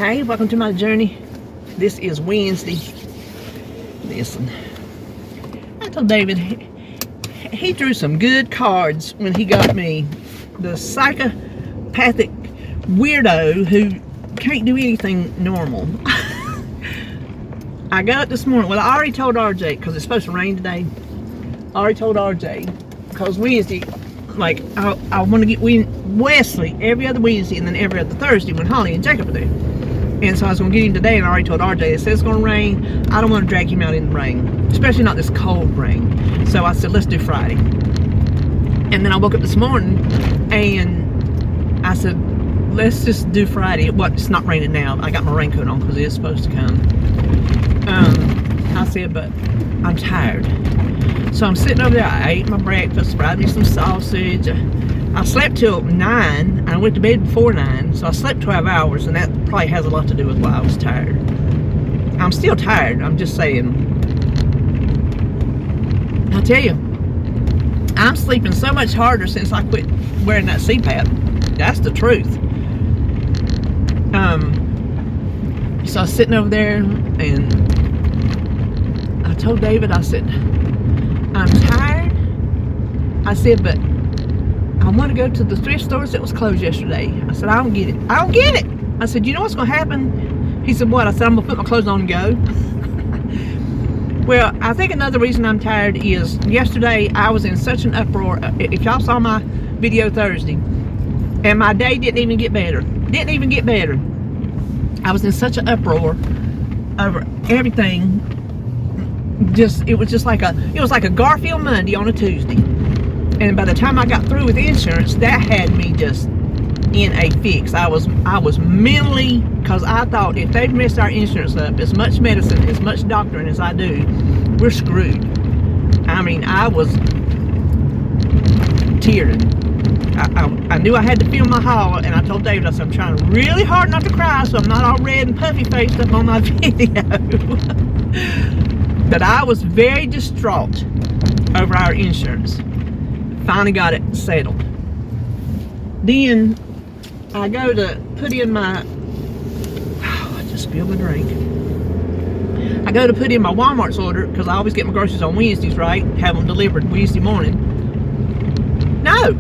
Hey, welcome to my journey. This is Wednesday. Listen, I told David he drew some good cards when he got me the psychopathic weirdo who can't do anything normal. I got up this morning. Well, I already told RJ because it's supposed to rain today. I already told RJ because Wednesday, like, I want to get Wesley every other Wednesday and then every other Thursday when Holly and Jacob are there. And so I was going to get him today, and I already told RJ, it says it's going to rain. I don't want to drag him out in the rain, especially not this cold rain. So I said, let's do Friday. And then I woke up this morning, and I said, let's just do Friday. Well, it's not raining now. I got my raincoat on because it's supposed to come. I said, but I'm tired. So I'm sitting over there. I ate my breakfast, fried me some sausage. I slept till 9, and I went to bed before 9, so I slept 12 hours, and that probably has a lot to do with why I was tired. I'm still tired, I'm just saying. I tell you, I'm sleeping so much harder since I quit wearing that CPAP. That's the truth. So I was sitting over there, and I told David, I said, I'm tired. I said, but I want to go to the thrift stores that was closed yesterday. I said, I don't get it. I don't get it. I said, you know what's going to happen? He said, what? I said, I'm going to put my clothes on and go. Well, I think another reason I'm tired is yesterday I was in such an uproar. If y'all saw my video Thursday, and my day didn't even get better. Didn't even get better. I was in such an uproar over everything. It was like a Garfield Monday on a Tuesday. And by the time I got through with insurance, that had me just in a fix. I was mentally, because I thought if they'd messed our insurance up, as much medicine, as much doctoring as I do, we're screwed. I mean, I was tearing. I knew I had to film my haul, and I told David, I said, I'm trying really hard not to cry so I'm not all red and puffy faced up on my video. But I was very distraught over our insurance. Finally got it settled. Then I go to put in my, I just spilled my drink. I go to put in my Walmart's order because I always get my groceries on Wednesdays, right? Have them delivered Wednesday morning. No,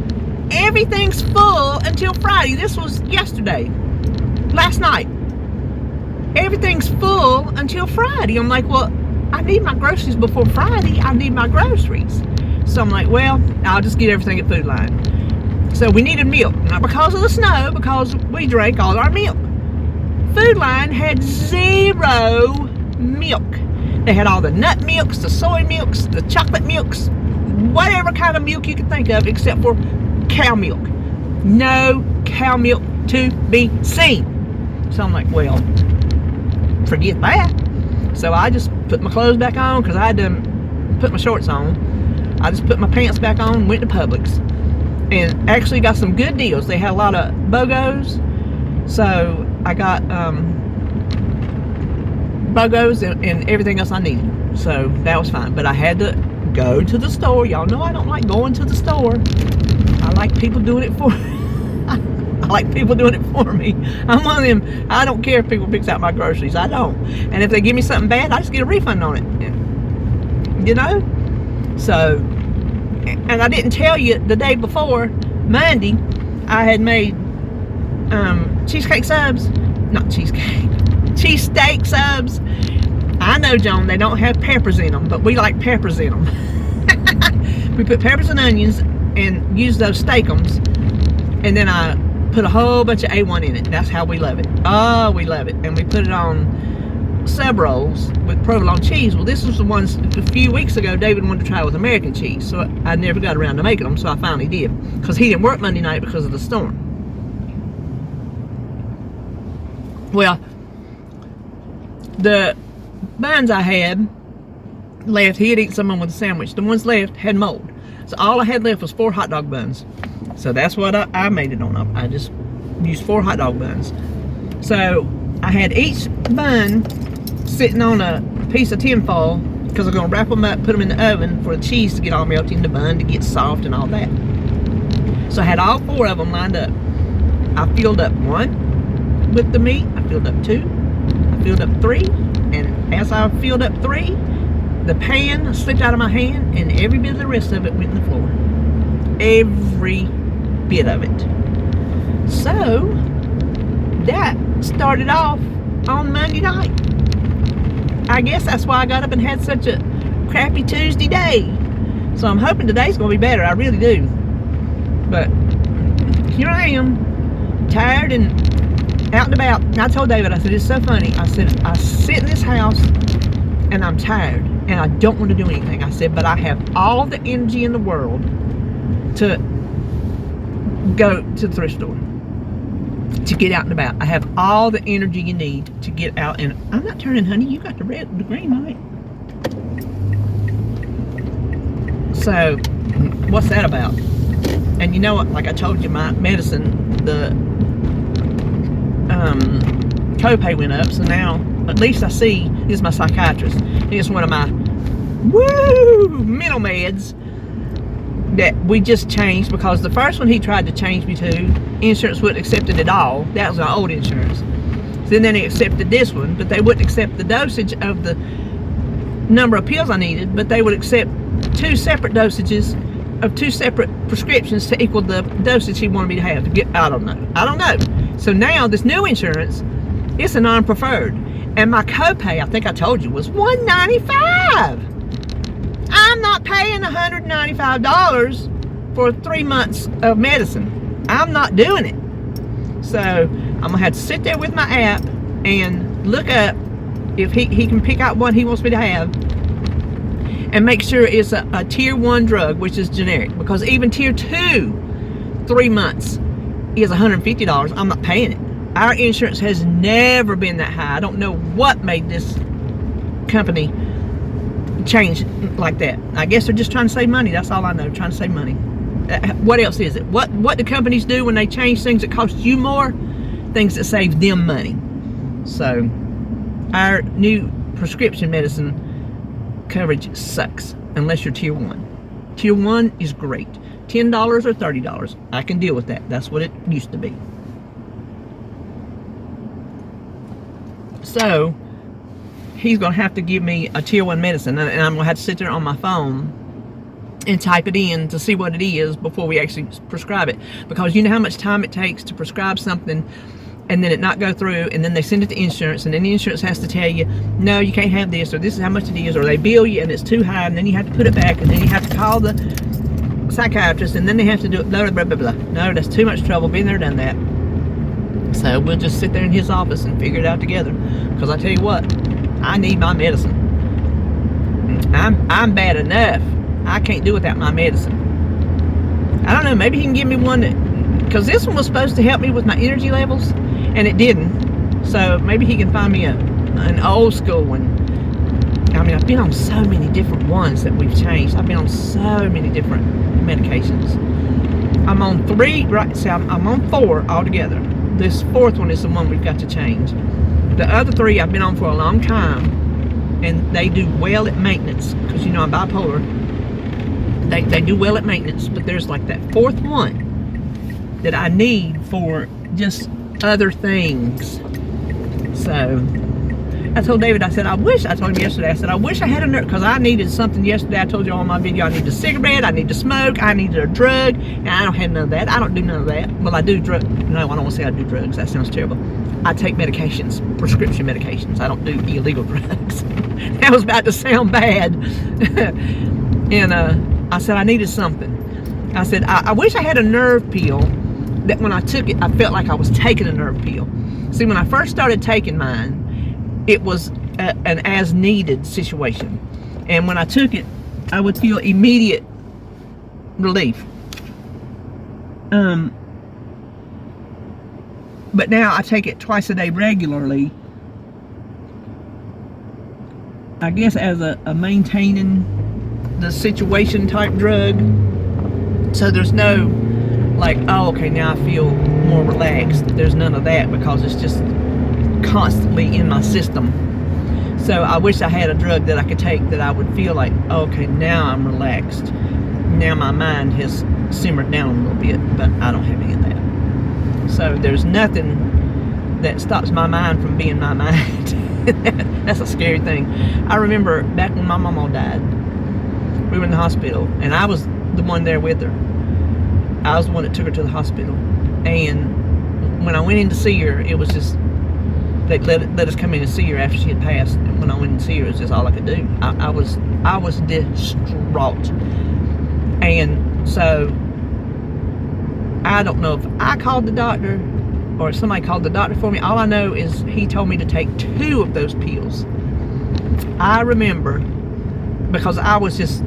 everything's full until Friday. This was yesterday, last night. Everything's full until Friday. I'm like, well, I need my groceries before Friday. I need my groceries. So I'm like, well, I'll just get everything at Food Line. So we needed milk, not because of the snow, because we drank all our milk. Food Line had 0 milk. They had all the nut milks, the soy milks, the chocolate milks, whatever kind of milk you could think of except for cow milk. No cow milk to be seen. So I'm like, well, forget that. So I just put my clothes back on because I had done put my shorts on. I just put my pants back on, went to Publix, and actually got some good deals. They had a lot of BOGOs, so I got BOGOs and everything else I needed. So that was fine. But I had to go to the store. Y'all know I don't like going to the store. I like people doing it for I like people doing it for me. I'm one of them. I don't care if people picks out my groceries. I don't. And if they give me something bad, I just get a refund on it. You know? So, and I didn't tell you the day before, Monday, I had made cheesecake subs. Not cheesecake. Cheesesteak subs. I know, John, they don't have peppers in them, but we like peppers in them. We put peppers and onions and use those steakums. And then I put a whole bunch of A1 in it. That's how we love it. Oh, we love it. And we put it on sub rolls with provolone cheese. Well, this was the ones a few weeks ago David wanted to try with American cheese, so I never got around to making them, so I finally did because he didn't work Monday night because of the storm. Well, the buns I had left, he had eaten some of them with a sandwich. The ones left had mold, so all I had left was 4 hot dog buns. So that's what I made it on. I just used 4 hot dog buns. So I had each bun sitting on a piece of tin foil because I'm going to wrap them up, put them in the oven for the cheese to get all melted in the bun to get soft and all that. So I had all 4 of them lined up. I filled up 1, with the meat, I filled up 2. I filled up 3. And as I filled up 3, the pan slipped out of my hand, and every bit of the rest of it went in the floor. Every bit of it. So that started off on Monday night. I guess that's why I got up and had such a crappy Tuesday day. So I'm hoping today's going to be better. I really do. But here I am, tired and out and about. And I told David, I said, it's so funny. I said, I sit in this house and I'm tired and I don't want to do anything. I said, but I have all the energy in the world to go to the thrift store, to get out and about. I have all the energy you need to get out. And I'm not turning, honey. You got the green light. So what's that about? And you know what, like I told you, my medicine, the copay went up. So now at least I see, this is my psychiatrist. He's one of my mental meds that we just changed, because the first one he tried to change me to, insurance wouldn't accept it at all. That was my old insurance. So then they accepted this one, but they wouldn't accept the dosage of the number of pills I needed, but they would accept 2 separate dosages of 2 separate prescriptions to equal the dosage he wanted me to have to get. I don't know. So now this new insurance, it's a non-preferred, and my copay, I think I told you, was $195. I'm not paying $195 for 3 months of medicine. I'm not doing it. So I'm gonna have to sit there with my app and look up if he can pick out one he wants me to have, and make sure it's a tier 1 drug, which is generic, because even tier 2, 3 months is $150. I'm not paying it. Our insurance has never been that high. I don't know what made this company change like that. I guess they're just trying to save money. That's all I know, trying to save money. What else is it? What do companies do when they change things that cost you more? Things that save them money. So our new prescription medicine coverage sucks unless you're tier 1. Tier 1 is great. $10 or $30. I can deal with that. That's what it used to be. So he's going to have to give me a tier 1 medicine, and I'm going to have to sit there on my phone and type it in to see what it is before we actually prescribe it. Because you know how much time it takes to prescribe something and then it not go through, and then they send it to insurance, and then the insurance has to tell you, no, you can't have this, or this is how much it is, or they bill you and it's too high, and then you have to put it back, and then you have to call the psychiatrist, and then they have to do it, blah, blah, blah, blah. No, that's too much trouble. Been there, done that. So we'll just sit there in his office and figure it out together. Because I tell you what, I need my medicine. I'm bad enough. I can't do without my medicine. I don't know, maybe he can give me one that, because this one was supposed to help me with my energy levels, and it didn't. So maybe he can find me an old school one. I mean, I've been on so many different ones that we've changed. I've been on so many different medications. I'm on 3, right? So I'm on 4 altogether. This 4th one is the one we've got to change. The other 3 I've been on for a long time, and they do well at maintenance, because you know I'm bipolar. They do well at maintenance, but there's like that 4th one that I need for just other things. So I told David, I said, I told him yesterday, I said, I wish I had a nerve, because I needed something yesterday. I told you on my video, I need a cigarette, I need to smoke, I needed a drug, and I don't have none of that. I don't do none of that. Well, I do drugs. No, I don't want to say I do drugs. That sounds terrible. I take medications, prescription medications. I don't do illegal drugs. That was about to sound bad. And I said, I needed something. I said, I wish I had a nerve pill that when I took it, I felt like I was taking a nerve pill. See, when I first started taking mine, it was an as-needed situation. And when I took it, I would feel immediate relief. But now I take it twice a day regularly. I guess as a maintaining the situation type drug. So there's no, like, oh, okay, now I feel more relaxed. There's none of that, because it's just constantly in my system. So I wish I had a drug that I could take that I would feel like, okay, now I'm relaxed. Now my mind has simmered down a little bit, but I don't have any of that. So there's nothing that stops my mind from being my mind. That's a scary thing. I remember back when my mama died, we were in the hospital, and I was the one there with her. I was the one that took her to the hospital. And when I went in to see her, it was just, they let us come in and see her after she had passed. And when I went in to see her, it was just all I could do. I was distraught. And so I don't know if I called the doctor or if somebody called the doctor for me. All I know is he told me to take 2 of those pills. I remember, because I was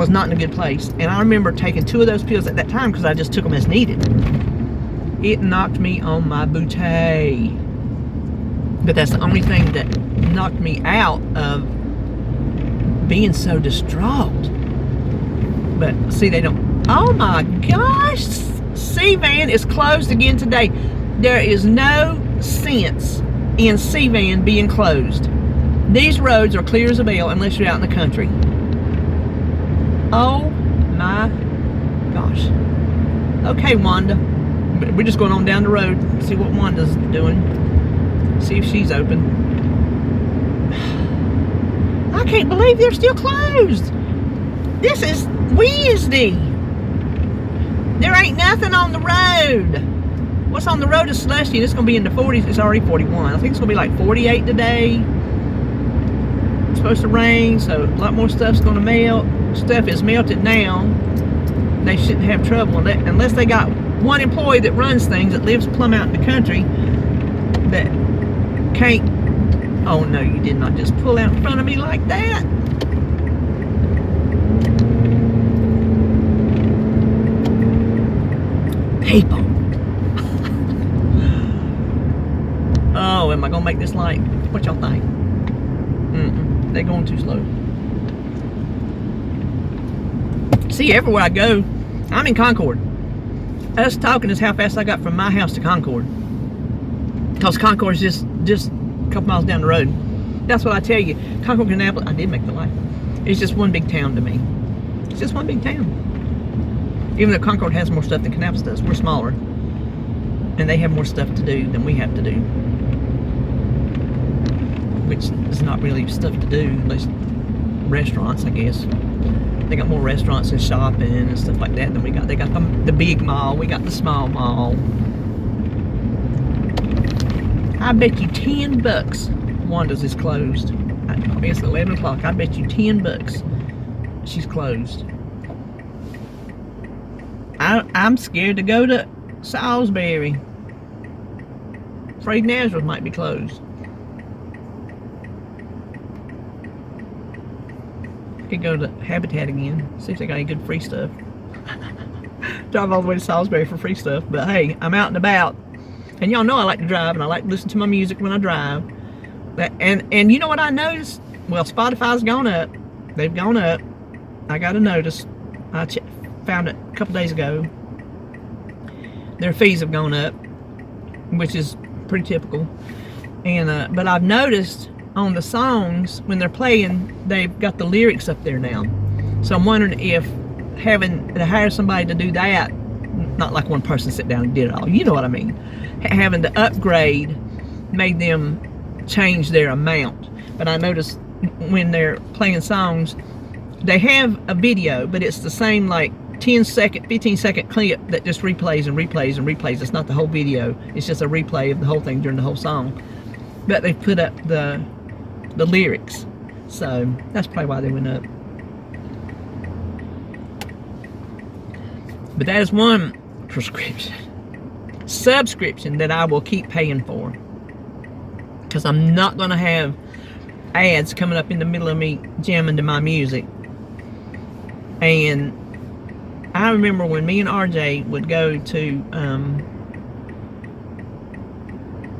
not in a good place, and I remember taking 2 of those pills at that time because I just took them as needed. It knocked me on my booty. But that's the only thing that knocked me out of being so distraught. But see, they don't. Oh my gosh, C-Van is closed again today. There is no sense in C-Van being closed. These roads are clear as a bell unless you're out in the country. Oh my gosh. Okay, Wanda. We're just going on down the road, see what Wanda's doing. See if she's open. I can't believe they're still closed. This is Wednesday. There ain't nothing on the road. What's on the road is slushy. It's going to be in the 40s. It's already 41. I think it's going to be like 48 today. It's supposed to rain, so a lot more stuff's going to melt. Stuff is melted now. They shouldn't have trouble unless they got one employee that runs things that lives plumb out in the country that can't. Oh no, you did not just pull out in front of me like that. People. Oh, am I gonna make this light? What y'all think? They're going too slow. See, everywhere I go, I'm in Concord. Us talking is how fast I got from my house to Concord. Because Concord's just a couple miles down the road. That's what I tell you. Concord, Kannapolis, I did make the light. It's just one big town to me. It's just one big town. Even though Concord has more stuff than Kannapolis does, we're smaller. And they have more stuff to do than we have to do. Which is not really stuff to do, unless restaurants, I guess. They got more restaurants and shopping and stuff like that than we got. They got the big mall, we got the small mall. I bet you $10 Wanda's is closed. It's 11 o'clock. I bet you $10 she's closed. I'm scared to go to Salisbury. Afraid Nazareth might be closed. Could go to Habitat again, see if they got any good free stuff. Drive all the way to Salisbury for free stuff, but hey, I'm out and about, and y'all know I like to drive and I like to listen to my music when I drive. And you know what I noticed? Well, Spotify's gone up. They've gone up. I got a notice. I found it a couple days ago. Their fees have gone up, which is pretty typical. And but I've noticed on the songs when they're playing, they've got the lyrics up there now. So I'm wondering if having to hire somebody to do that, not like one person sit down and did it all, you know what I mean, having to upgrade made them change their amount. But I noticed when they're playing songs, they have a video, but it's the same like 10-second, 15-second clip that just replays and replays and replays. It's not the whole video, it's just a replay of the whole thing during the whole song. But they put up the lyrics, so that's probably why they went up. But that is one subscription that I will keep paying for, because I'm not going to have ads coming up in the middle of me jamming to my music. And I remember when me and RJ would go to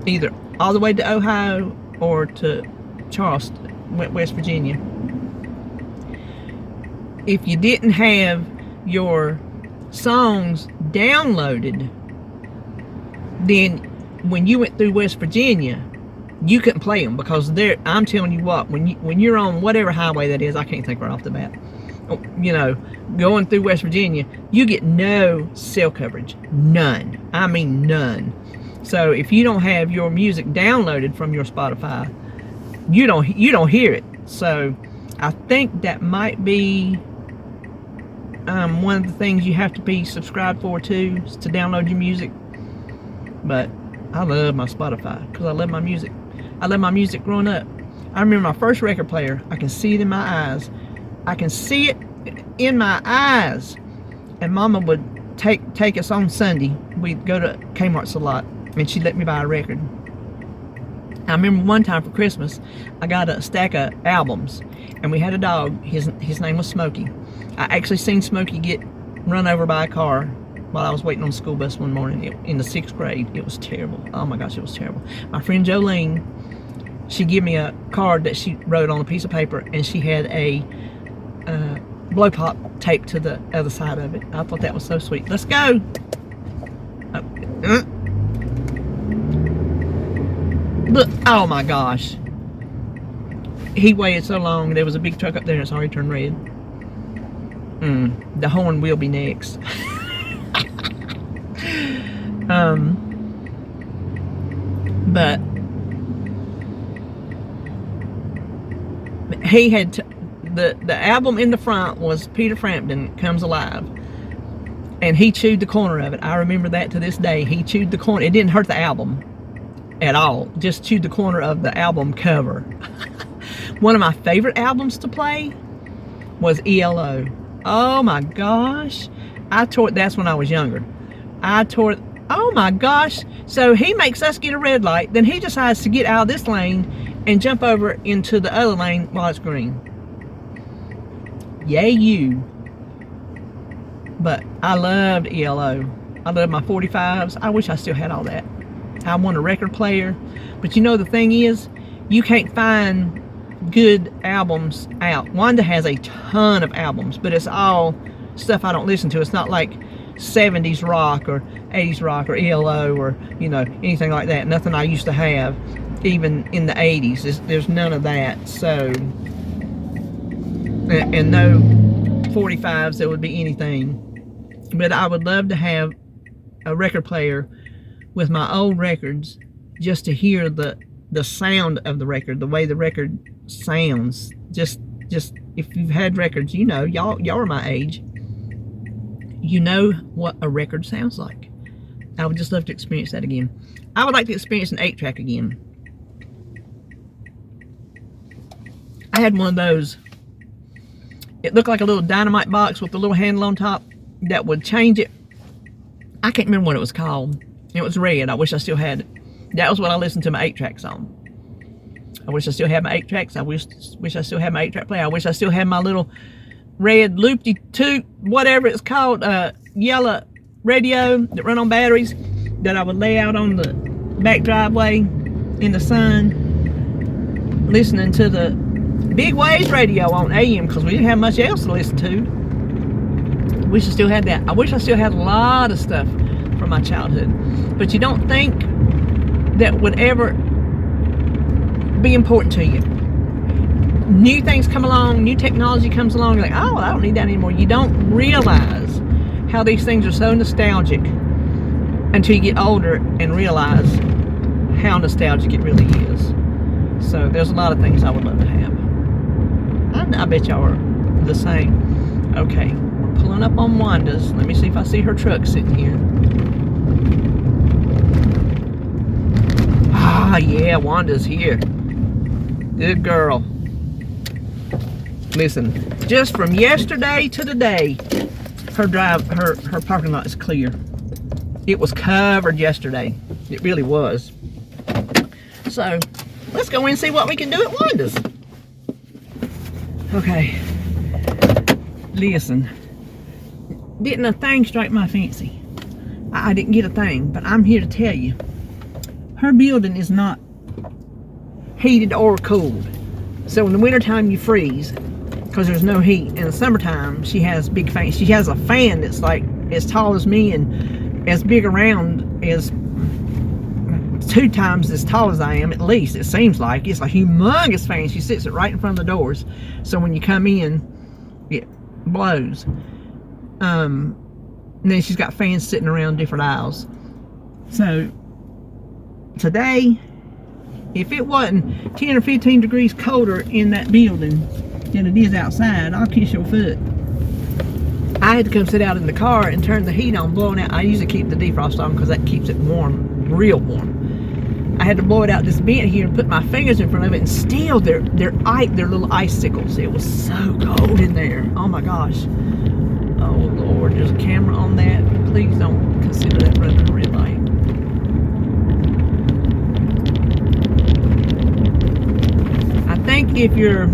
either all the way to Ohio or to Charleston, West Virginia. If you didn't have your songs downloaded, then when you went through West Virginia, you couldn't play them, because I'm telling you what, when you're on whatever highway that is, I can't think right off the bat, you know, going through West Virginia, you get no cell coverage. None. I mean none. So if you don't have your music downloaded from your Spotify, you don't hear it. So I think that might be one of the things you have to be subscribed for too, is to download your music. But I love my Spotify because I love my music. I love my music growing up. I remember my first record player. I can see it in my eyes. I can see it in my eyes. And Mama would take us on Sunday. We'd go to Kmart's a lot, and she'd let me buy a record. I remember one time for Christmas, I got a stack of albums, and we had a dog. His name was Smokey. I actually seen Smokey get run over by a car while I was waiting on the school bus one morning in the 6th grade. It was terrible. Oh my gosh, it was terrible. My friend Jolene, she gave me a card that she wrote on a piece of paper, and she had a blow pop taped to the other side of it. I thought that was so sweet. Let's go. Look, oh my gosh. He waited so long. There was a big truck up there and it's already turned red. The horn will be next. But he had the album in the front was Peter Frampton Comes Alive, and he chewed the corner of it. I remember that to this day. He chewed the corner. It didn't hurt the album at all, just chewed the corner of the album cover. One of my favorite albums to play was ELO. Oh my gosh, I tore it. That's when I was younger. I tore it. Oh my gosh. So he makes us get a red light, then he decides to get out of this lane and jump over into the other lane while it's green. Yay you. But I loved ELO. I loved my 45s. I wish I still had all that. I want a record player. But you know the thing is, you can't find good albums out. Wanda has a ton of albums, but it's all stuff I don't listen to. It's not like 70s rock or 80s rock or ELO or, you know, anything like that. Nothing I used to have, even in the 80s. There's none of that. So, and no 45s that would be anything. But I would love to have a record player with my old records, just to hear the sound of the record, the way the record sounds. Just if you've had records, you know, y'all are my age, you know what a record sounds like. I would just love to experience that again. I would like to experience an 8-track again. I had one of those. It looked like a little dynamite box with a little handle on top that would change it. I can't remember what it was called. It was red. I wish I still had it. That was what I listened to my 8-tracks on. I wish I still had my 8-tracks. I wish I still had my 8-track player. I wish I still had my little red loop-de-toot, whatever it's called, yellow radio that run on batteries that I would lay out on the back driveway in the sun, listening to the big waves radio on AM, because we didn't have much else to listen to. I wish I still had that. I wish I still had a lot of stuff from my childhood. But you don't think that would ever be important to you. New things come along, new technology comes along, you're like, oh, I don't need that anymore. You don't realize how these things are so nostalgic until you get older and realize how nostalgic it really is. So there's a lot of things I would love to have. I bet y'all are the same. Okay, we're pulling up on Wanda's. Let me see if I see her truck sitting here. Ah, yeah, Wanda's here. Good girl. Listen, just from yesterday to today, her parking lot is clear. It was covered yesterday. It really was. So, let's go in and see what we can do at Wanda's. Okay. Listen. Didn't a thing strike my fancy? I didn't get a thing, but I'm here to tell you. Her building is not heated or cooled. So in the wintertime you freeze because there's no heat. In the summertime she has big fans. She has a fan that's like as tall as me and as big around as 2 times as tall as I am, at least it seems like. It's a humongous fan. She sits it right in front of the doors. So when you come in, blows. And then she's got fans sitting around different aisles. So today, if it wasn't 10 or 15 degrees colder in that building than it is outside, I'll kiss your foot. I had to come sit out in the car and turn the heat on, blowing out. I usually keep the defrost on because that keeps it warm, real warm. I had to blow it out this vent here and put my fingers in front of it, and still they're little icicles. It was so cold in there. Oh my gosh. Oh Lord, there's a camera on that. Please don't consider that running a red light. I think if you're,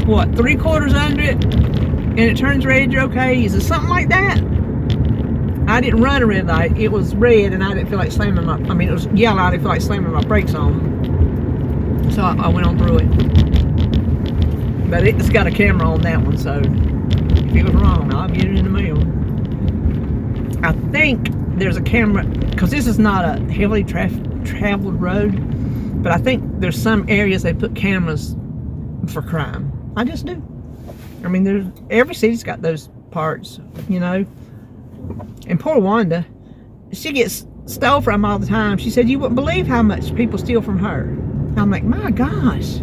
what, 3/4 under it and it turns red, you're okay. Is it something like that? I didn't run a red light. It was red and I didn't feel like slamming it was yellow. I didn't feel like slamming my brakes on. So I went on through it. But it's got a camera on that one, so if it was wrong, I'll get it in the mail. I think there's a camera, because this is not a heavily traveled road, but I think there's some areas they put cameras for crime. I just do. I mean, every city's got those parts, you know. And poor Wanda, she gets stole from all the time. She said you wouldn't believe how much people steal from her. I'm like, my gosh,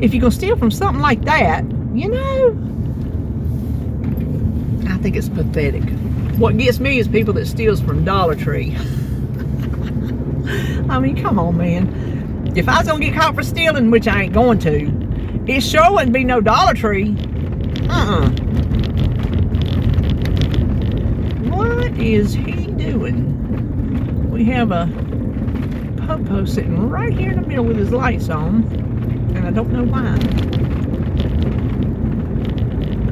if you're gonna steal from something like that, you know, I think it's pathetic. What gets me is people that steals from Dollar Tree. I mean, come on, man. If I was gonna get caught for stealing, which I ain't going to, it sure wouldn't be no Dollar Tree. What is he doing? We have a popo sitting right here in the middle with his lights on, and I don't know why.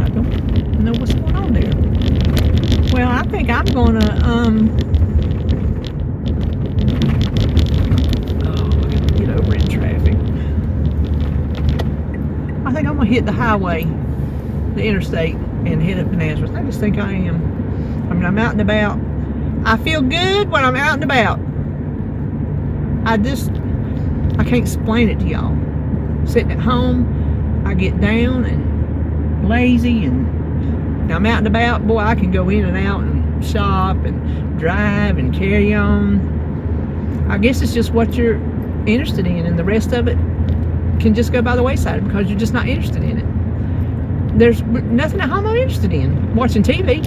I don't know what's going on there. Well, I think I'm gonna oh, I gotta get over in traffic. I think I'm gonna hit the highway, the interstate, and head up to Nazareth. I just think I am. I mean, I'm out and about. I feel good when I'm out and about. I can't explain it to y'all. Sitting at home, I get down and lazy, and I'm out and about. Boy, I can go in and out and shop and drive and carry on. I guess it's just what you're interested in, and the rest of it can just go by the wayside because you're just not interested in it. There's nothing at home I'm interested in. Watching TV.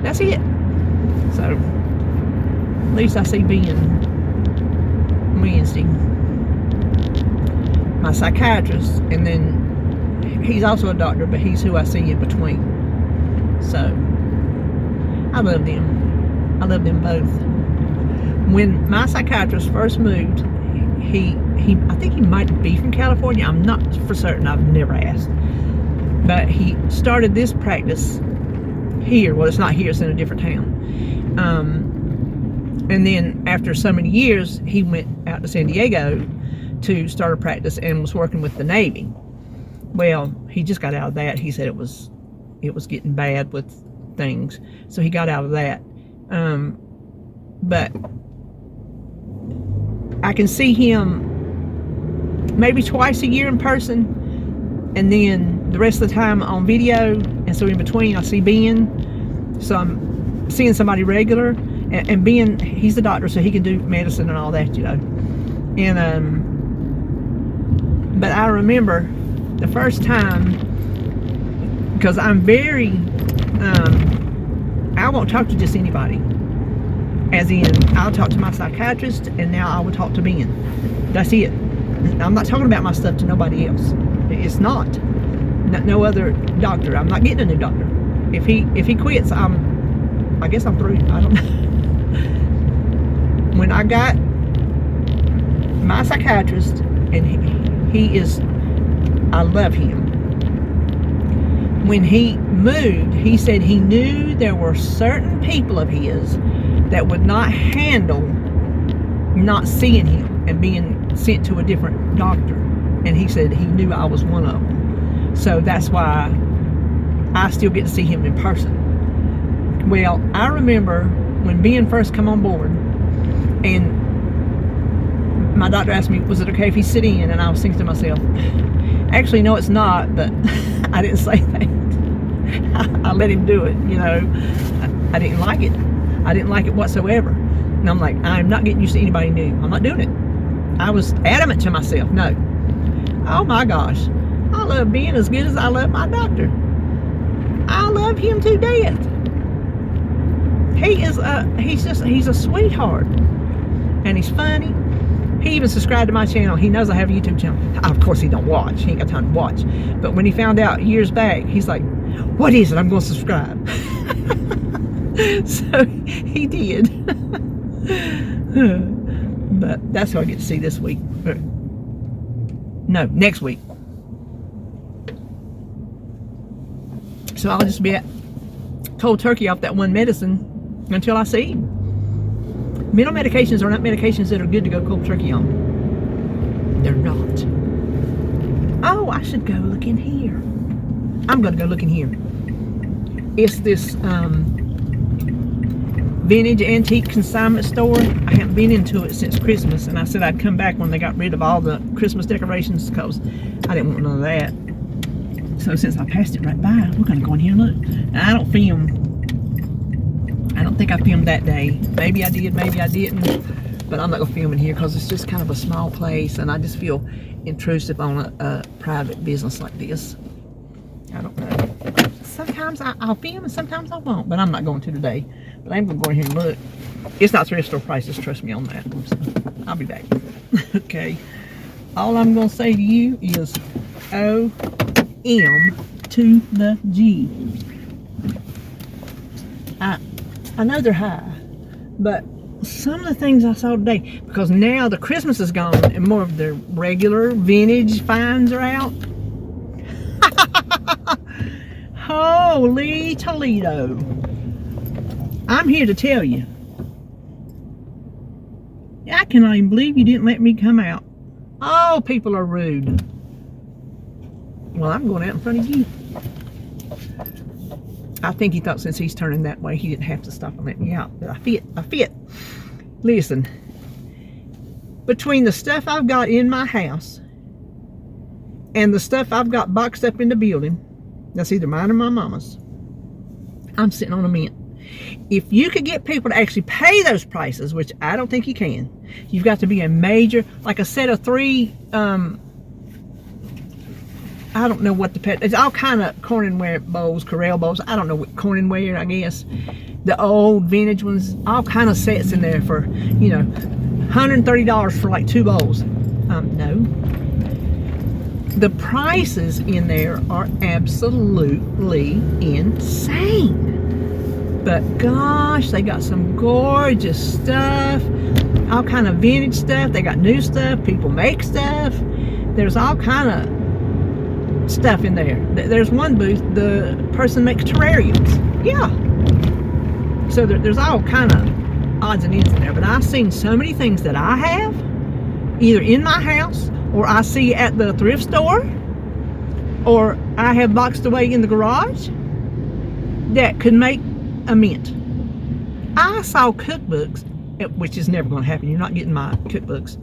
That's it. So, at least I see Ben Wednesday, my psychiatrist, and then he's also a doctor, but he's who I see in between. So, I love them. I love them both. When my psychiatrist first moved, I think he might be from California. I'm not for certain. I've never asked. But he started this practice here. Well, it's not here, it's in a different town. And then after so many years, he went out to San Diego to start a practice and was working with the Navy. Well, he just got out of that. He said it was getting bad with things, so he got out of that. But I can see him maybe twice a year in person, and then the rest of the time on video. And so in between, I see Ben. So I'm seeing somebody regular, and Ben, he's the doctor, so he can do medicine and all that, you know. And but I remember the first time, because I'm very I won't talk to just anybody, as in I'll talk to my psychiatrist, and now I will talk to Ben. That's it. I'm not talking about my stuff to nobody else. It's not no other doctor. I'm not getting a new doctor. If he quits, I guess I'm through. I don't know. When I got my psychiatrist, and he is, I love him. When he moved, he said he knew there were certain people of his that would not handle not seeing him and being sent to a different doctor. And he said he knew I was one of them. So that's why I still get to see him in person. Well, I remember when Ben first come on board, and my doctor asked me, was it okay if he sit in? And I was thinking to myself, Actually, no, it's not, but I didn't say that. I let him do it, you know. I didn't like it. I didn't like it whatsoever. And I'm like, I'm not getting used to anybody new. I'm not doing it. I was adamant to myself, no. Oh my gosh. I love being as good as I love my doctor. I love him to death. He's a sweetheart. And he's funny. He even subscribed to my channel. He knows I have a YouTube channel. Of course he don't watch. He ain't got time to watch. But when he found out years back, he's like, what is it? I'm going to subscribe. So he did. But that's who I get to see this week. No, next week. So I'll just be at cold turkey off that one medicine until I see him. Mental medications are not medications that are good to go cold turkey on. They're not. Oh, I should go look in here. I'm going to go look in here. It's this vintage antique consignment store. I haven't been into it since Christmas, and I said I'd come back when they got rid of all the Christmas decorations because I didn't want none of that. So since I passed it right by, we're going to go in here and look. And I don't film. I don't think I filmed that day. Maybe I did, maybe I didn't. But I'm not going to film in here because it's just kind of a small place, and I just feel intrusive on a private business like this. I don't know. Sometimes I'll film and sometimes I won't, but I'm not going to today. But I'm going to go in here and look. It's not thrift store prices, trust me on that. So I'll be back. Okay. All I'm going to say to you is O-M to the G. I know they're high, but some of the things I saw today, because now the Christmas is gone and more of the regular vintage finds are out. Holy Toledo. I'm here to tell you. I cannot even believe you didn't let me come out. Oh, people are rude. Well, I'm going out in front of you. I think he thought since he's turning that way, he didn't have to stop and let me out. But I fit. Listen, between the stuff I've got in my house and the stuff I've got boxed up in the building, that's either mine or my mama's, I'm sitting on a mint. If you could get people to actually pay those prices, which I don't think you can, you've got to be a major, like a set of 3, I don't know what the pet, it's all kind of Corningware bowls, Corral bowls, I don't know what, Corningware, I guess. The old vintage ones, all kind of sets in there for, you know, $130 for like 2 bowls. No. The prices in there are absolutely insane. But gosh, they got some gorgeous stuff, all kind of vintage stuff. They got new stuff, people make stuff. There's all kind of stuff in there. There's one booth, the person makes terrariums. Yeah. So there's all kind of odds and ends in there. But I've seen so many things that I have, either in my house, or I see at the thrift store, or I have boxed away in the garage, that could make a mint. I saw cookbooks, which is never going to happen. You're not getting my cookbooks.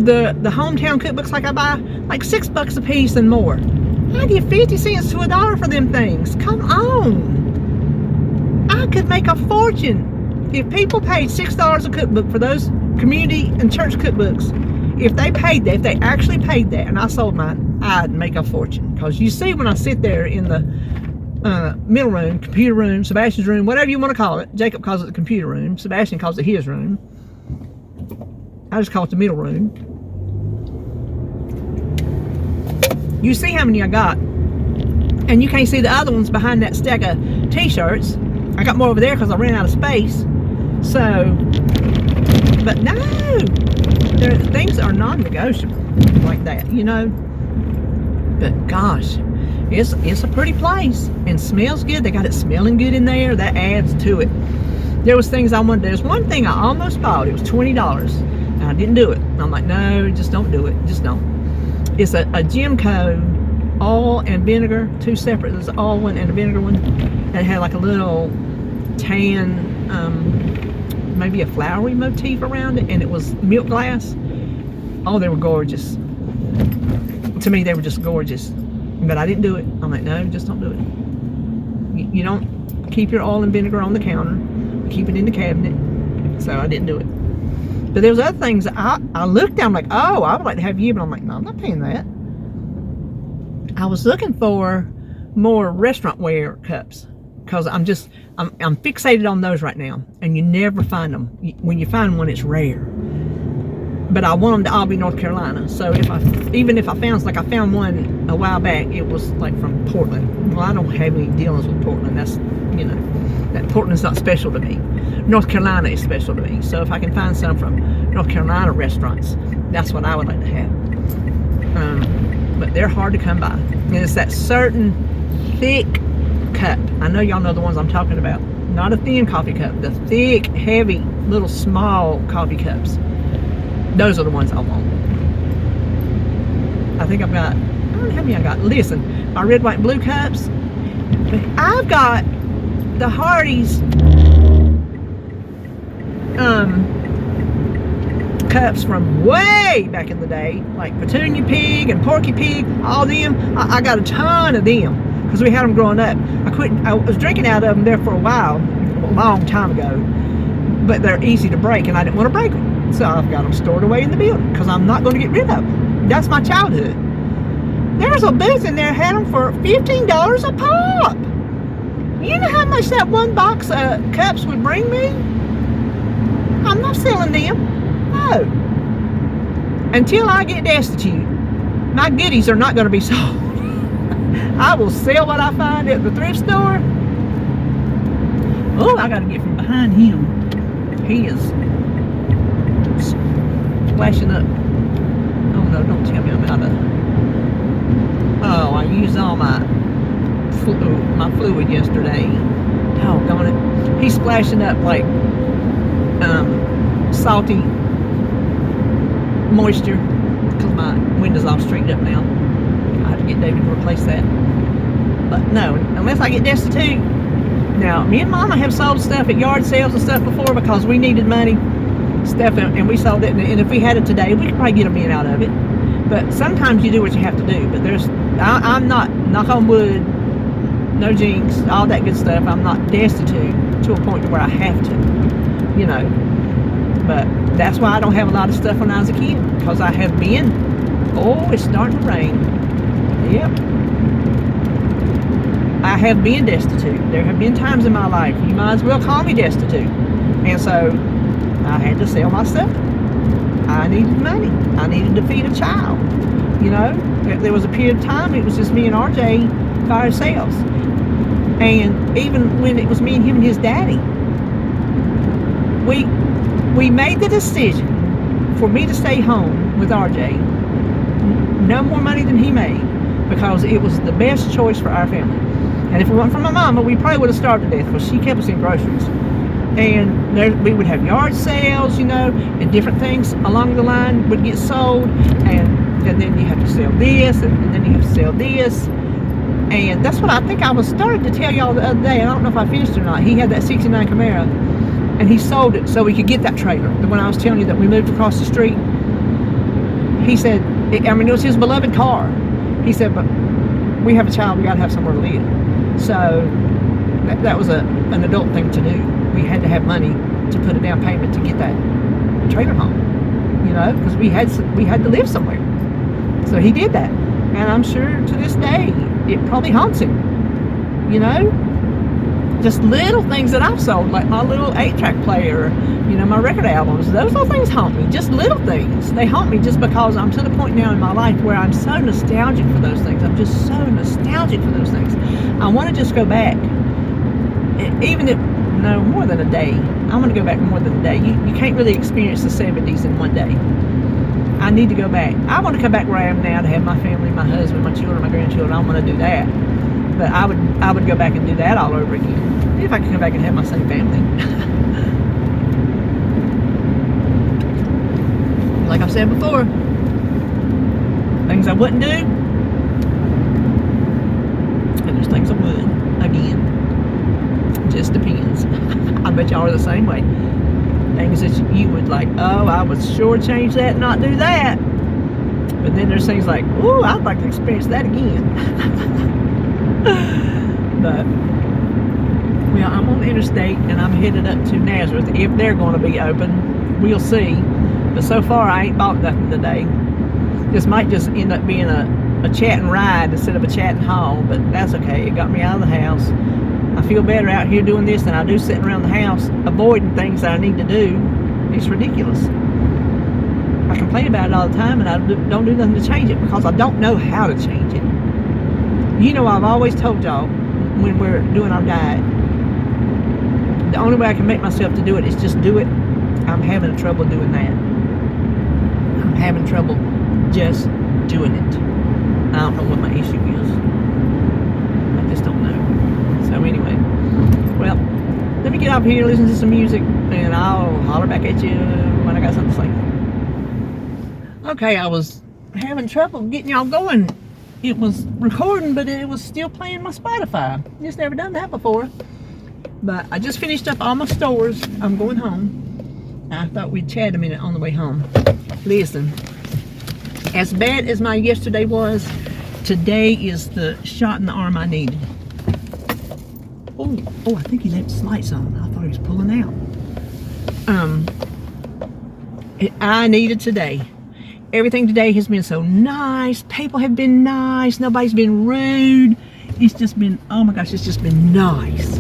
The hometown cookbooks, like I buy like $6 a piece and more. I give 50 cents to $1 for them things. Come on. I could make a fortune if people paid $6 a cookbook for those community and church cookbooks. If they paid that, if they actually paid that, and I sold mine, I'd make a fortune. Because you see, when I sit there in the middle room, computer room, Sebastian's room, whatever you want to call it. Jacob calls it the computer room. Sebastian calls it his room. I just call it the middle room. You see how many I got. And you can't see the other ones behind that stack of t-shirts. I got more over there because I ran out of space. So, but no. Things are non-negotiable like that, you know. But gosh, it's a pretty place and smells good. They got it smelling good in there. That adds to it. There was things I wanted to do. There's one thing I almost bought. It was $20. And I didn't do it. I'm like, no, just don't do it. Just don't. It's a Jimco oil and vinegar, 2 separate. There's an oil one and a vinegar one. And it had like a little tan, maybe a flowery motif around it. And it was milk glass. Oh, they were gorgeous. to me, they were just gorgeous. But I didn't do it. I'm like, no, just don't do it. You don't keep your oil and vinegar on the counter. Keep it in the cabinet. So I didn't do it. But there was other things I looked at, I'm like, oh, I would like to have you, but I'm like, no, I'm not paying that. I was looking for more restaurant ware cups because I'm fixated on those right now, and you never find them. When you find one, it's rare. But I want them to all be North Carolina. So even if I found one a while back, it was like from Portland. Well, I don't have any dealings with Portland. That's, you know, that Portland's not special to me. North Carolina is special to me. So if I can find some from North Carolina restaurants, that's what I would like to have. But they're hard to come by. And it's that certain thick cup. I know y'all know the ones I'm talking about. Not a thin coffee cup. The thick, heavy, little small coffee cups. Those are the ones I want. I think I don't know how many I got. Listen, my red, white, blue cups. But I've got the Hardee's cups from way back in the day, like Petunia Pig and Porky Pig, all them. I got a ton of them because we had them growing up. I was drinking out of them there for a while, a long time ago, but they're easy to break, and I didn't want to break them, so I've got them stored away in the building because I'm not going to get rid of them. That's my childhood. There's a booth in there had them for $15 a pop. You know how much that one box of cups would bring me? I'm not selling them. No. Until I get destitute, my goodies are not going to be sold. I will sell what I find at the thrift store. Oh, I got to get from behind him. He is splashing up. Oh no, don't tell me I'm out of... Oh, I used all my fluid yesterday. Doggone it. He's splashing up like salty moisture because my window's all straightened up now. I have to get David to replace that. But no, unless I get destitute. Now, me and Mama have sold stuff at yard sales and stuff before because we needed money, stuff, and we sold it. And if we had it today, we could probably get a million out of it. But sometimes you do what you have to do. But I'm not, knock on wood, no jinx, all that good stuff. I'm not destitute to a point where I have to, you know. But that's why I don't have a lot of stuff when I was a kid, because I have been, oh, it's starting to rain. Yep. I have been destitute. There have been times in my life, you might as well call me destitute. And so I had to sell my stuff. I needed money. I needed to feed a child. You know, there was a period of time it was just me and RJ by ourselves. And even when it was me and him and his daddy, we made the decision for me to stay home with RJ. No more money than he made, because it was the best choice for our family. And if it wasn't for my mama, we probably would have starved to death, because she kept us in groceries. And we would have yard sales, you know, and different things along the line would get sold. And then you have to sell this, and then you have to sell this. And that's what I think I was starting to tell y'all the other day. I don't know if I finished it or not. He had that 69 Camaro, and he sold it so we could get that trailer. The one I was telling you that we moved across the street. He said, I mean, it was his beloved car. He said, but we have a child, we got to have somewhere to live. So that was an adult thing to do. We had to have money to put a down payment to get that trailer home, you know, because we had to live somewhere. So he did that, and I'm sure to this day it probably haunts him, you know. Just little things that I've sold, like my little 8-track player, you know, my record albums. Those little things haunt me. Just little things. They haunt me just because I'm to the point now in my life where I'm so nostalgic for those things. I'm just so nostalgic for those things. I want to just go back, even if, no, more than a day. I'm going to go back more than a day. You can't really experience the 70s in one day. I need to go back. I want to come back where I am now to have my family, my husband, my children, my grandchildren. I want to do that. But I would go back and do that all over again if I could come back and have my same family. Like I've said before, things I wouldn't do, and there's things I would. Again, just depends. I bet y'all are the same way. Things that you would like, oh, I would sure change that and not do that. But then there's things like, ooh, I'd like to experience that again. But, well, I'm on the interstate and I'm headed up to Nazareth. If they're going to be open, we'll see. But so far, I ain't bought nothing today. This might just end up being a chat and ride instead of a chat and haul, but that's okay. It got me out of the house. I feel better out here doing this than I do sitting around the house avoiding things that I need to do. It's ridiculous. I complain about it all the time and I don't do nothing to change it because I don't know how to change it. You know, I've always told y'all when we're doing our diet, the only way I can make myself to do it is just do it. I'm having trouble doing that. I'm having trouble just doing it. I don't know what my issue is. I just don't know. So anyway, well, let me get up here, listen to some music, and I'll holler back at you when I got something to say. Okay, I was having trouble getting y'all going. It was recording, but it was still playing my Spotify. Just never done that before. But I just finished up all my stores. I'm going home. I thought we'd chat a minute on the way home. Listen, as bad as my yesterday was, today is the shot in the arm I needed. Oh, I think he left his lights on. I thought he was pulling out. I needed today. Everything today has been so nice. People have been nice. Nobody's been rude. It's just been, oh my gosh, it's just been nice.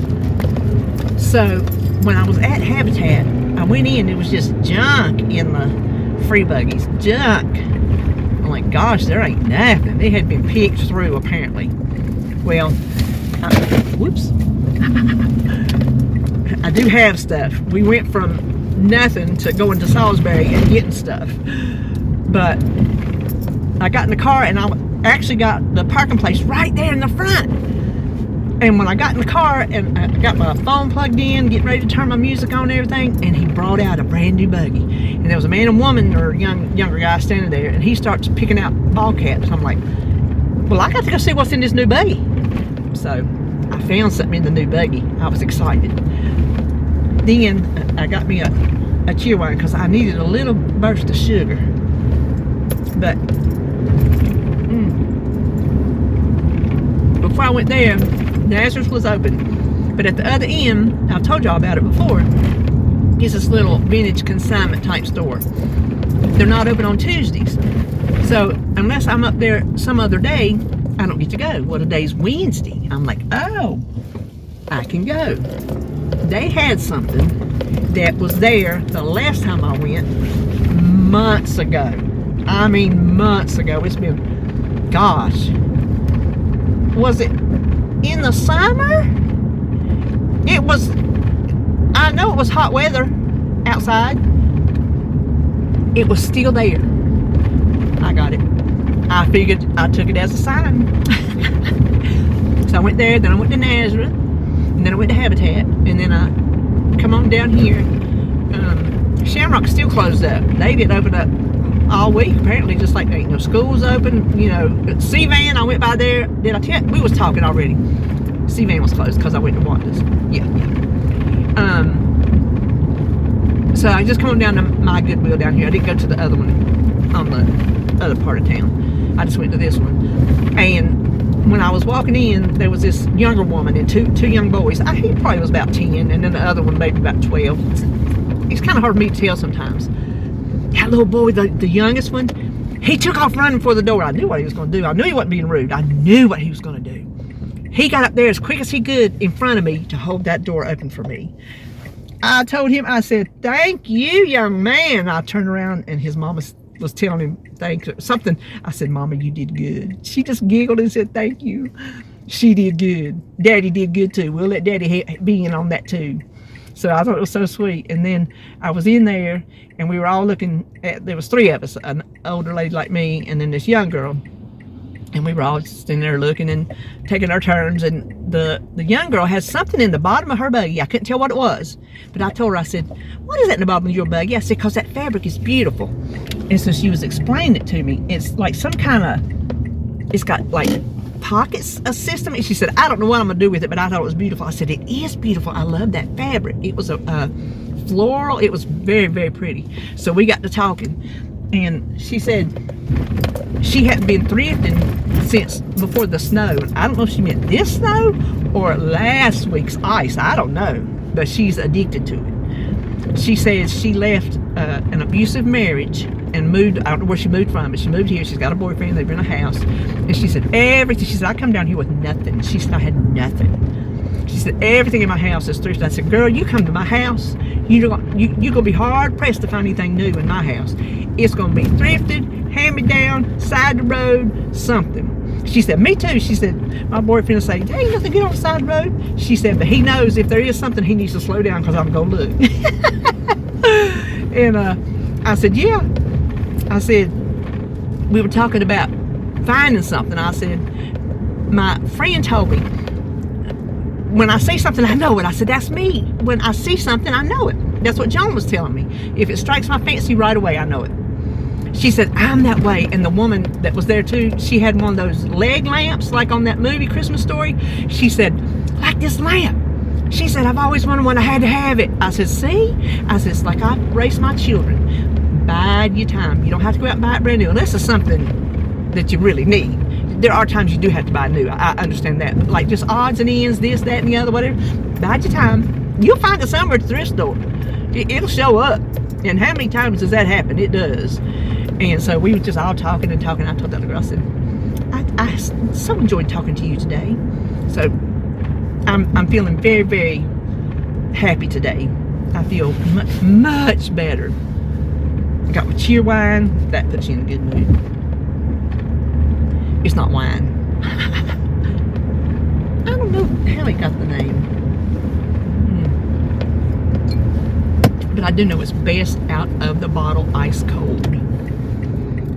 So when I was at Habitat, I went in, it was just junk in the free buggies. Junk. I'm like, gosh, there ain't nothing. It had been picked through, apparently. Well, whoops. I do have stuff. We went from nothing to going to Salisbury and getting stuff. But I got in the car and I actually got the parking place right there in the front. And when I got in the car and I got my phone plugged in, getting ready to turn my music on and everything, and he brought out a brand new buggy. And there was a man and woman or younger guy standing there, and he starts picking out ball caps. I'm like, well, I got to go see what's in this new buggy. So I found something in the new buggy. I was excited. Then I got me a Cheerwine because I needed a little burst of sugar. But before I went there, Nazareth was open. But at the other end, I've told y'all about it before, is this little vintage consignment type store. They're not open on Tuesdays. So unless I'm up there some other day, I don't get to go. Well, today's Wednesday. I'm like, oh, I can go. They had something that was there the last time I went months ago. I mean months ago. It's been, gosh, was it in the summer? It was, I know it was hot weather outside. It was still there. I got it. I figured I took it as a sign. So I went there, then I went to Nazareth, and then I went to Habitat, and then I come on down here. Shamrock's still closed up. They didn't open up all week, apparently, just like ain't no schools open. You know, C-Van, I went by there. Did I tell you? We was talking already. C-Van was closed because I went to Wanda's. Yeah. So I just come on down to my Goodwill down here. I didn't go to the other one on the other part of town. I just went to this one. And when I was walking in, there was this younger woman and two young boys. He probably was about 10, and then the other one maybe about 12. It's kind of hard for me to tell sometimes. That little boy, the youngest one, he took off running for the door. I knew what he was going to do. I knew he wasn't being rude. I knew what he was going to do. He got up there as quick as he could in front of me to hold that door open for me. I told him, I said, thank you, young man. I turned around and his mama was telling him thank you, something. I said, Mama, you did good. She just giggled and said, thank you. She did good. Daddy did good too. We'll let Daddy be in on that too. So I thought it was so sweet. And then I was in there and we were all looking at, there was 3 of us, an older lady like me and then this young girl. And we were all just in there looking and taking our turns. And the young girl had something in the bottom of her buggy. I couldn't tell what it was. But I told her, I said, what is that in the bottom of your buggy? I said, because that fabric is beautiful. And so she was explaining it to me. It's like some kind of, it's got like pockets, a system. And she said, I don't know what I'm going to do with it, but I thought it was beautiful. I said, it is beautiful. I love that fabric. It was a floral. It was very, very pretty. So we got to talking. And she said she hadn't been thrifting since before the snow. I don't know if she meant this snow or last week's ice. I don't know. But she's addicted to it. She says she left an abusive marriage and moved. I don't know where she moved from, but she moved here. She's got a boyfriend. They've been in a house. And she said everything. She said, I come down here with nothing. She said, I had nothing. She said, everything in my house is thrifted. I said, girl, you come to my house, you're going to be hard-pressed to find anything new in my house. It's going to be thrifted, hand-me-down, side the road, something. She said, me too. She said, my boyfriend will say, there ain't nothing good on the side of the road. She said, but he knows if there is something, he needs to slow down because I'm going to look. And I said, yeah. I said, we were talking about finding something. I said, my friend told me, when I see something, I know it. I said, that's me. When I see something, I know it. That's what John was telling me. If it strikes my fancy right away, I know it. She said, I'm that way. And the woman that was there too, she had one of those leg lamps, like on that movie, Christmas Story. She said, like this lamp. She said, I've always wanted one. I had to have it. I said, see? I said, it's like I raised my children. Bide your time. You don't have to go out and buy it brand new unless it's something that you really need. There are times you do have to buy new. I understand that. But like just odds and ends, this, that, and the other, whatever. Bide your time. You'll find it somewhere at the thrift store. It'll show up. And how many times does that happen? It does. And so we were just all talking and talking. I told the other girl, I said, I so enjoyed talking to you today. So I'm feeling very, very happy today. I feel much, much better. I got my cheer wine. That puts you in a good mood. It's not wine. I don't know how he got the name. But I do know it's best out of the bottle, ice cold.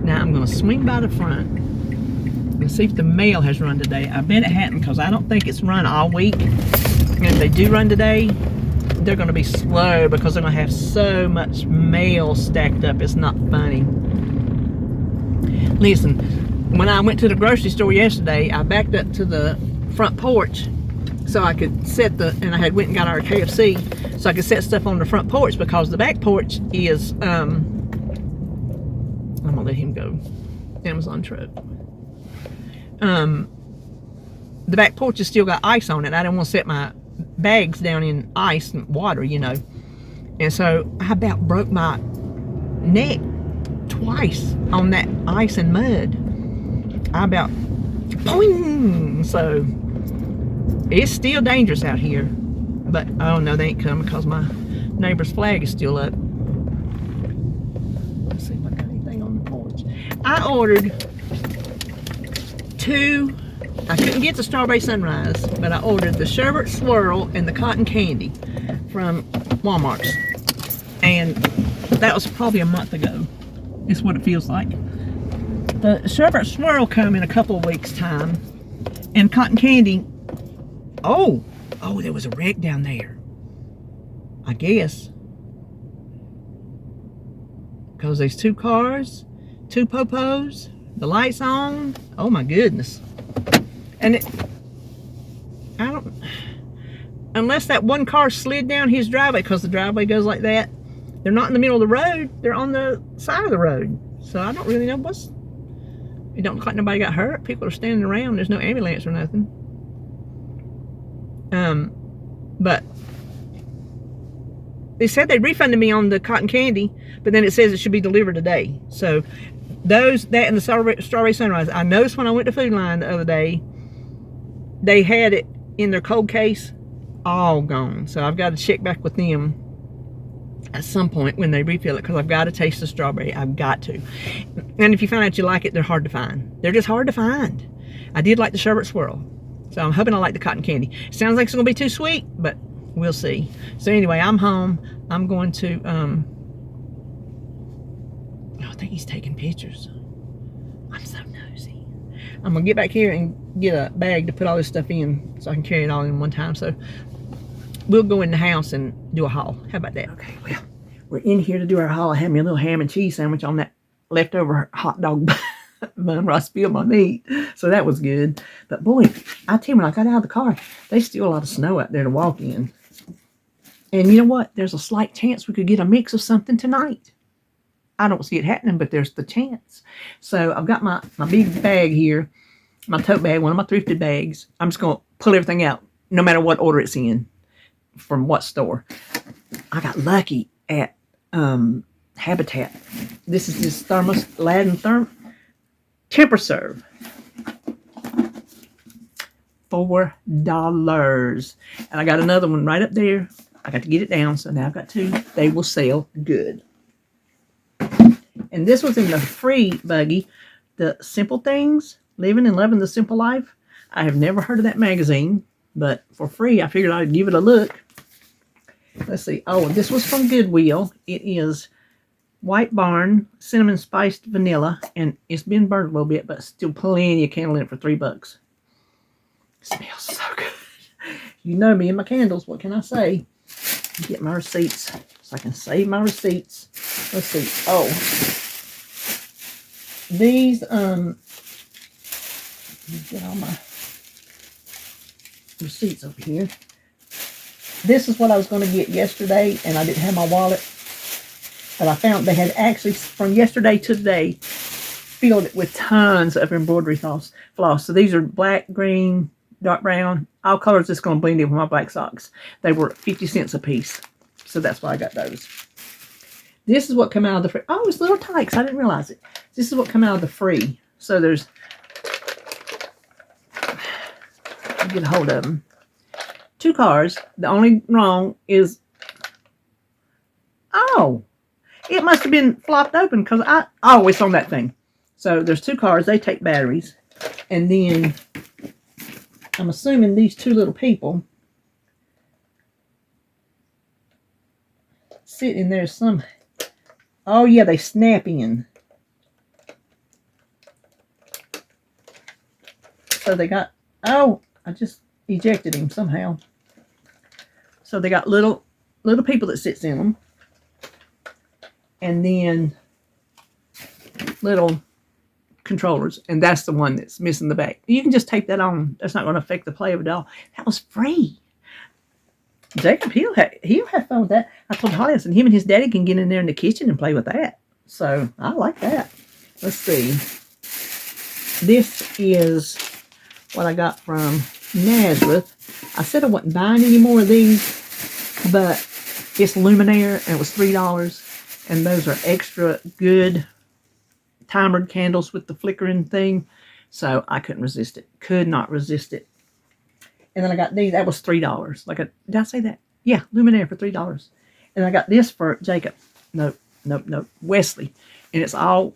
Now I'm going to swing by the front and see if the mail has run today. I bet it hadn't because I don't think it's run all week. And if they do run today, they're going to be slow because they're going to have so much mail stacked up. It's not funny. Listen, when I went to the grocery store yesterday, I backed up to the front porch so I could set and I had went and got our KFC so I could set stuff on the front porch because the back porch is, I'm gonna let him go, Amazon truck. The back porch has still got ice on it. I didn't want to set my bags down in ice and water, you know. And so I about broke my neck twice on that ice and mud. I about, boing! So it's still dangerous out here. But oh no, they ain't coming because my neighbor's flag is still up. Let's see if I got anything on the porch. I ordered I couldn't get the strawberry sunrise, but I ordered the sherbet swirl and the cotton candy from Walmart's. And that was probably a month ago. It's what it feels like. The sherbet swirl come in a couple of weeks' time. And cotton candy, oh, there was a wreck down there. I guess. Because there's 2 cars, 2 popos, the lights on. Oh my goodness. And unless that one car slid down his driveway, because the driveway goes like that, they're not in the middle of the road, they're on the side of the road. So I don't really know it don't look like nobody got hurt. People are standing around, there's no ambulance or nothing. But they said they refunded me on the cotton candy, but then it says it should be delivered today. So that and the strawberry sunrise, I noticed when I went to Food Line the other day, they had it in their cold case, all gone. So I've got to check back with them at some point when they refill it, because I've got to taste the strawberry. I've got to. And if you find out you like it, they're hard to find. They're just hard to find. I did like the sherbet swirl, so I'm hoping I like the cotton candy. Sounds like it's gonna be too sweet, but we'll see. So anyway, I'm home. I'm going to I think he's taking pictures. I'm so nosy. I'm gonna get back here and get a bag to put all this stuff in so I can carry it all in one time. So we'll go in the house and do a haul. How about that? Okay, well, we're in here to do our haul. I had me a little ham and cheese sandwich on that leftover hot dog bun where I spilled my meat. So that was good. But boy, I tell you, when I got out of the car, there's still a lot of snow out there to walk in. And you know what? There's a slight chance we could get a mix of something tonight. I don't see it happening, but there's the chance. So I've got my big bag here, my tote bag, one of my thrifted bags. I'm just going to pull everything out, no matter what order it's in, from what store. I got lucky at Habitat. This is this Aladdin Temper Serve. $4. And I got another one right up there. I got to get it down, so now I've got two. They will sell good. And this was in the free buggy, The Simple Things, Living and Loving the Simple Life. I have never heard of that magazine, but for free, I figured I'd give it a look. Let's see. Oh, this was from Goodwill. It is White Barn, Cinnamon Spiced Vanilla, and it's been burnt a little bit, but still plenty of candle in it for $3. Smells so good. You know me and my candles. What can I say? Get my receipts so I can save my receipts. Let's see. Oh, these let me get all my receipts over here. This is what I was going to get yesterday, and I didn't have my wallet. But I found they had actually, from yesterday to today, filled it with tons of embroidery floss. So these are black, green, dark brown, all colors that's going to blend in with my black socks. They were 50 cents a piece. So that's why I got those. This is what come out of the free. Oh, it's little tykes. I didn't realize it. This is what come out of the free. So there's, get a hold of them. 2 cars. The only wrong is, oh, it must have been flopped open because it's on that thing. So there's 2 cars. They take batteries. And then I'm assuming these 2 little people sit in there some. Oh, yeah, they snap in. So they got, oh, I just ejected him somehow. So they got little people that sits in them. And then little controllers, and that's the one that's missing the back. You can just tape that on. That's not going to affect the play of it all. That was free. Jacob, he'll have fun with that. I told Holly, I said, him and his daddy can get in there in the kitchen and play with that. So I like that. Let's see. This is what I got from Nazareth. I said I wasn't buying any more of these, but it's Luminaire, and it was $3. And those are extra good timered candles with the flickering thing. So I couldn't resist it. Could not resist it. And then I got these. That was $3. Did I say that? Yeah, Luminaire for $3. And I got this for Jacob. Nope. Wesley. And it's all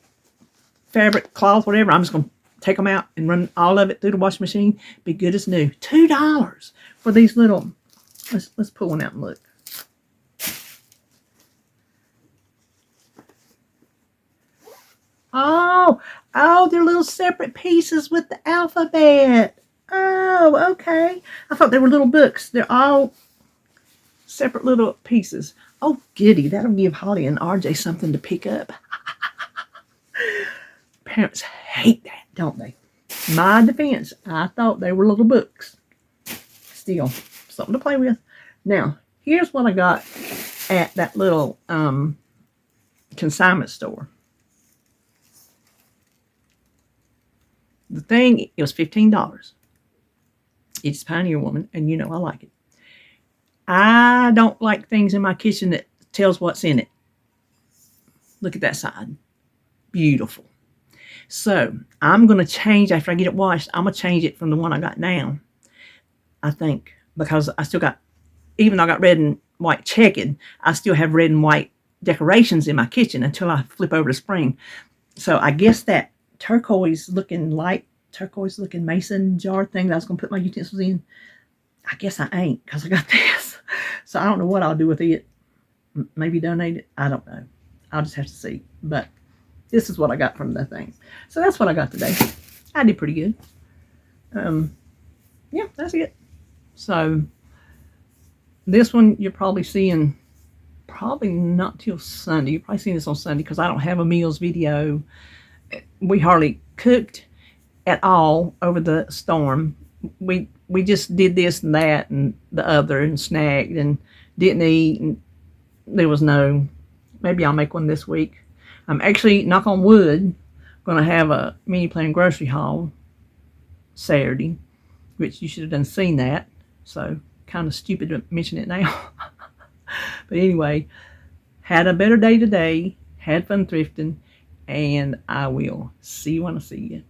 fabric, cloth, whatever. I'm just going to take them out and run all of it through the washing machine. Be good as new. $2 for these little. Let's pull one out and look. Oh, they're little separate pieces with the alphabet. Oh, okay. I thought they were little books. They're all separate little pieces. Oh, goody. That'll give Holly and RJ something to pick up. Parents hate that, don't they? My defense, I thought they were little books. Still, something to play with. Now, here's what I got at that little consignment store. The thing, it was $15. It's Pioneer Woman, and you know I like it. I don't like things in my kitchen that tells what's in it. Look at that side. Beautiful. So, I'm going to change, after I get it washed, I'm going to change it from the one I got now. I think, because I still got, even though I got red and white checkered, I still have red and white decorations in my kitchen until I flip over to spring. So, I guess that turquoise looking mason jar thing that I was going to put my utensils in, I guess I ain't, because I got this. So I don't know what I'll do with it. Maybe donate it. I don't know. I'll just have to see. But this is what I got from the thing. So that's what I got today. I did pretty good. Yeah, that's it. So this one you're probably seeing, probably not till Sunday. You're probably seeing this on Sunday because I don't have a meals video. We hardly cooked at all over the storm. We just did this and that and the other and snacked and didn't eat. And there was no, maybe I'll make one this week. I'm actually, knock on wood, going to have a mini plan grocery haul Saturday, which you should have done seen that. So kind of stupid to mention it now. But anyway, had a better day today, had fun thrifting, and I will see you when I see you.